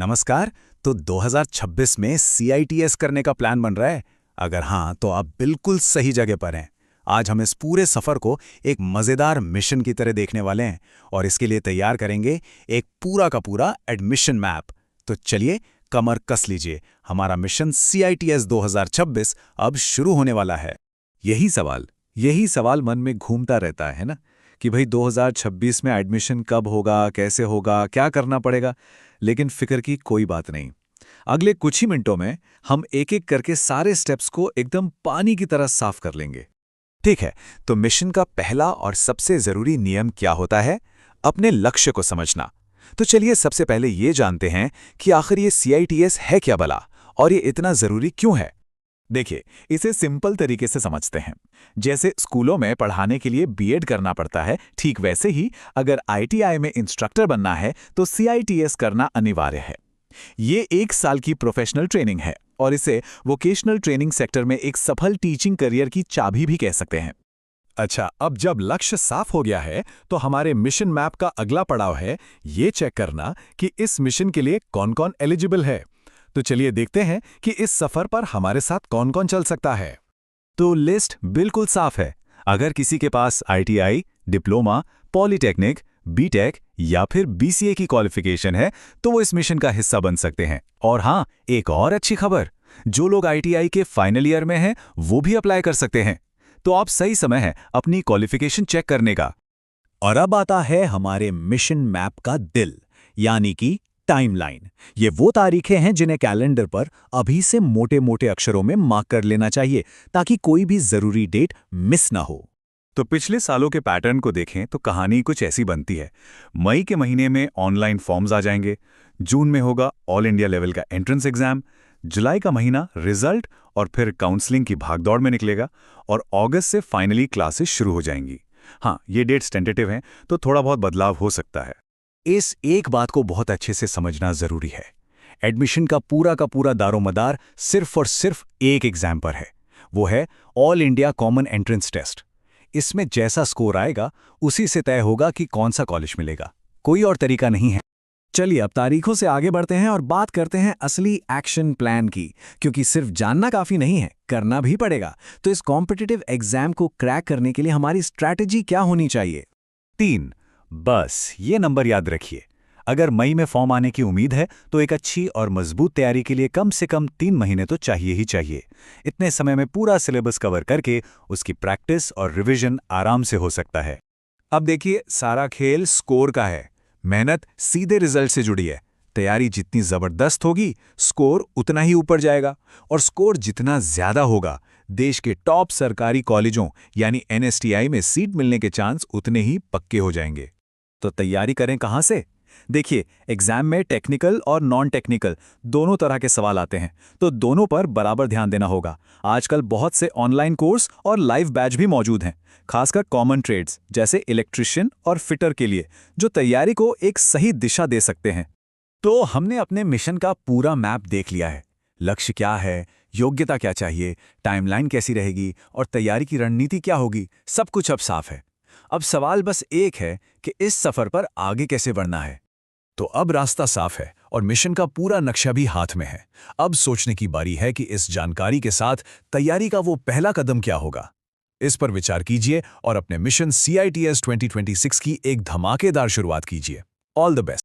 नमस्कार। तो 2026 में CITS करने का प्लान बन रहा है? अगर हाँ, तो आप बिल्कुल सही जगह पर हैं। आज हम इस पूरे सफ़र को एक मज़ेदार मिशन की तरह देखने वाले हैं और इसके लिए तैयार करेंगे एक पूरा का पूरा एडमिशन मैप। तो चलिए कमर कस लीजिए, हमारा मिशन CITS 2026 अब शुरू होने वाला है। यही सवाल मन में घूमता रहता है ना कि भाई 2026 में एडमिशन कब होगा, कैसे होगा, क्या करना पड़ेगा। लेकिन फिक्र की कोई बात नहीं। अगले कुछ ही मिनटों में हम एक एक करके सारे स्टेप्स को एकदम पानी की तरह साफ कर लेंगे। ठीक है, तो मिशन का पहला और सबसे ज़रूरी नियम क्या होता है? अपने लक्ष्य को समझना। तो चलिए सबसे पहले ये जानते हैं कि आखिर ये CITS है क्या भला, और ये इतना ज़रूरी क्यों है? देखिए, इसे सिंपल तरीके से समझते हैं। जैसे स्कूलों में पढ़ाने के लिए बीएड करना पड़ता है, ठीक वैसे ही अगर ITI में इंस्ट्रक्टर बनना है तो CITS करना अनिवार्य है। ये 1 साल की प्रोफेशनल ट्रेनिंग है और इसे वोकेशनल ट्रेनिंग सेक्टर में एक सफल टीचिंग करियर की चाबी भी कह सकते हैं। अच्छा, अब जब लक्ष्य साफ हो गया है तो हमारे मिशन मैप का अगला पड़ाव है ये चेक करना कि इस मिशन के लिए कौन-कौन एलिजिबल है। तो चलिए देखते हैं कि इस सफर पर हमारे साथ कौन-कौन चल सकता है। तो लिस्ट बिल्कुल साफ है। अगर किसी के पास ITI, डिप्लोमा, पॉलिटेक्निक, बीटेक या फिर BCA की क्वालिफिकेशन है तो वो इस मिशन का हिस्सा बन सकते हैं। और हाँ, एक और अच्छी खबर, जो लोग ITI के फाइनल ईयर में हैं वो भी अप्लाई कर सकते हैं। तो अब सही समय है अपनी क्वालिफिकेशन चेक करने का। और अब आता है हमारे मिशन मैप का दिल, यानी कि टाइमलाइन। ये वो तारीखें हैं जिन्हें कैलेंडर पर अभी से मोटे-मोटे अक्षरों में मार्क कर लेना चाहिए ताकि कोई भी जरूरी डेट मिस ना हो। तो पिछले सालों के पैटर्न को देखें तो कहानी कुछ ऐसी बनती है। मई के महीने में ऑनलाइन फॉर्म्स आ जाएंगे, जून में होगा ऑल इंडिया लेवल का एंट्रेंस एग्जाम, जुलाई का महीना रिजल्ट और फिर काउंसलिंग की भागदौड़ में निकलेगा और अगस्त से फाइनली क्लासेस शुरू हो जाएंगी। हाँ, ये डेट्स टेंटेटिव हैं तो थोड़ा बहुत बदलाव हो सकता है। इस एक बात को बहुत अच्छे से समझना जरूरी है। एडमिशन का पूरा दारोमदार सिर्फ और सिर्फ एक एग्जाम पर है। वो है all India common entrance test. इसमें जैसा स्कोर आएगा उसी से तय होगा कि कौन सा कॉलेज मिलेगा। कोई और तरीका नहीं है। चलिए अब तारीखों से आगे बढ़ते हैं और बात करते हैं असली एक्शन प्लान की, क्योंकि सिर्फ जानना काफी नहीं है, करना भी पड़ेगा। तो इस कॉम्पिटिटिव एग्जाम को क्रैक करने के लिए हमारी स्ट्रैटेजी क्या होनी चाहिए? 3, बस ये नंबर याद रखिए। अगर मई में फॉर्म आने की उम्मीद है तो एक अच्छी और मजबूत तैयारी के लिए कम से कम 3 महीने तो चाहिए ही चाहिए। इतने समय में पूरा सिलेबस कवर करके उसकी प्रैक्टिस और रिवीजन आराम से हो सकता है। अब देखिए, सारा खेल स्कोर का है। मेहनत सीधे रिजल्ट से जुड़ी है। तैयारी जितनी जबरदस्त होगी, स्कोर उतना ही ऊपर जाएगा, और स्कोर जितना ज्यादा होगा, देश के टॉप सरकारी कॉलेजों यानी NSTI में सीट मिलने के चांस उतने ही पक्के हो जाएंगे। तो तैयारी करें कहाँ से? देखिए, एग्जाम में टेक्निकल और नॉन टेक्निकल दोनों तरह के सवाल आते हैं, तो दोनों पर बराबर ध्यान देना होगा। आजकल बहुत से ऑनलाइन कोर्स और लाइव बैच भी मौजूद हैं, खासकर कॉमन ट्रेड्स जैसे इलेक्ट्रिशियन और फिटर के लिए, जो तैयारी को एक सही दिशा दे सकते हैं। तो हमने अपने मिशन का पूरा मैप देख लिया है। लक्ष्य क्या है, योग्यता क्या चाहिए, टाइमलाइन कैसी रहेगी और तैयारी की रणनीति क्या होगी, सब कुछ अब साफ है। अब सवाल बस एक है कि इस सफर पर आगे कैसे बढ़ना है। तो अब रास्ता साफ है और मिशन का पूरा नक्शा भी हाथ में है। अब सोचने की बारी है कि इस जानकारी के साथ तैयारी का वो पहला कदम क्या होगा। इस पर विचार कीजिए और अपने मिशन CITS 2026 की एक धमाकेदार शुरुआत कीजिए। All the best.